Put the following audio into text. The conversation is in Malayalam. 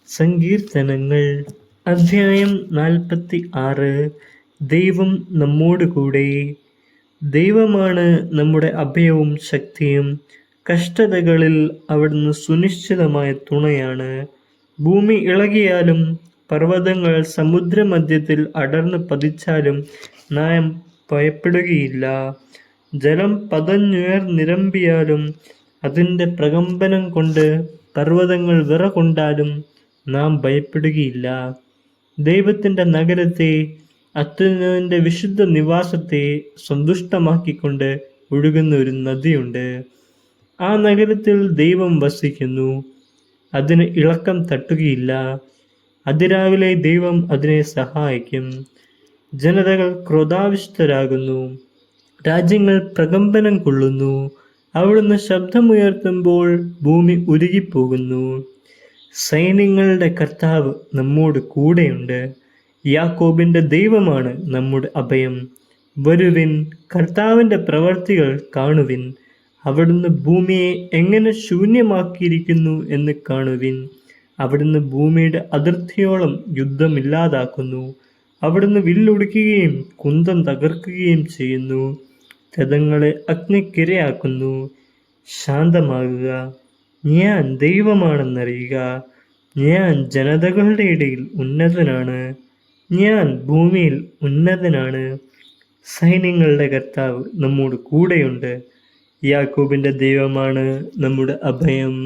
സങ്കീർത്തനങ്ങൾ അധ്യായം 46. ദൈവം നമ്മോട് കൂടെ. ദൈവമാണ് നമ്മുടെ അഭയവും ശക്തിയും. കഷ്ടതകളിൽ അവിടുന്ന് സുനിശ്ചിതമായ തുണയാണ്. ഭൂമി ഇളകിയാലും പർവ്വതങ്ങൾ സമുദ്രമധ്യത്തിൽ അടർന്നു പതിച്ചാലും നാം ഭയപ്പെടുകയില്ല. ജലം പതഞ്ഞുയർന്നിരമ്പിയാലും അതിൻ്റെ പ്രകമ്പനം കൊണ്ട് പർവ്വതങ്ങൾ വിറകൊണ്ടാലും നാം ഭയപ്പെടുകയില്ല. ദൈവത്തിൻ്റെ നഗരത്തെ, അത്യുന്നതൻ്റെ വിശുദ്ധ നിവാസത്തെ സന്തുഷ്ടമാക്കിക്കൊണ്ട് ഒഴുകുന്ന ഒരു നദിയുണ്ട്. ആ നഗരത്തിൽ ദൈവം വസിക്കുന്നു. അതിന് ഇളക്കം തട്ടുകയില്ല. അതിരാവിലെ ദൈവം അതിനെ സഹായിക്കും. ജനതകൾ ക്രോധാവിഷ്ടരാകുന്നു, രാജ്യങ്ങൾ പ്രകമ്പനം കൊള്ളുന്നു. അവിടുന്ന് ശബ്ദമുയർത്തുമ്പോൾ ഭൂമി ഉരുകിപ്പോകുന്നു. സൈന്യങ്ങളുടെ കർത്താവ് നമ്മോട് കൂടെയുണ്ട്. യാക്കോബിൻ്റെ ദൈവമാണ് നമ്മുടെ അഭയം. വരുവിൻ, കർത്താവിൻ്റെ പ്രവർത്തികൾ കാണുവിൻ. അവിടുന്ന് ഭൂമിയെ എങ്ങനെ ശൂന്യമാക്കിയിരിക്കുന്നു എന്ന് കാണുവിൻ. അവിടുന്ന് ഭൂമിയുടെ അതിർത്തിയോളം യുദ്ധമില്ലാതാക്കുന്നു. അവിടുന്ന് വില്ലൊടിക്കുകയും കുന്തം തകർക്കുകയും ചെയ്യുന്നു. രഥങ്ങളെ അഗ്നിക്കിരയാക്കുന്നു. ശാന്തമാകുക, ഞാൻ ദൈവമാണെന്നറിയുക. ഞാൻ ജനതകളുടെ ഇടയിൽ ഉന്നതനാണ്. ഞാൻ ഭൂമിയിൽ ഉന്നതനാണ്. സൈന്യങ്ങളുടെ കർത്താവ് നമ്മോട് കൂടെയുണ്ട്. യാക്കോബിൻ്റെ ദൈവമാണ് നമ്മുടെ അഭയം.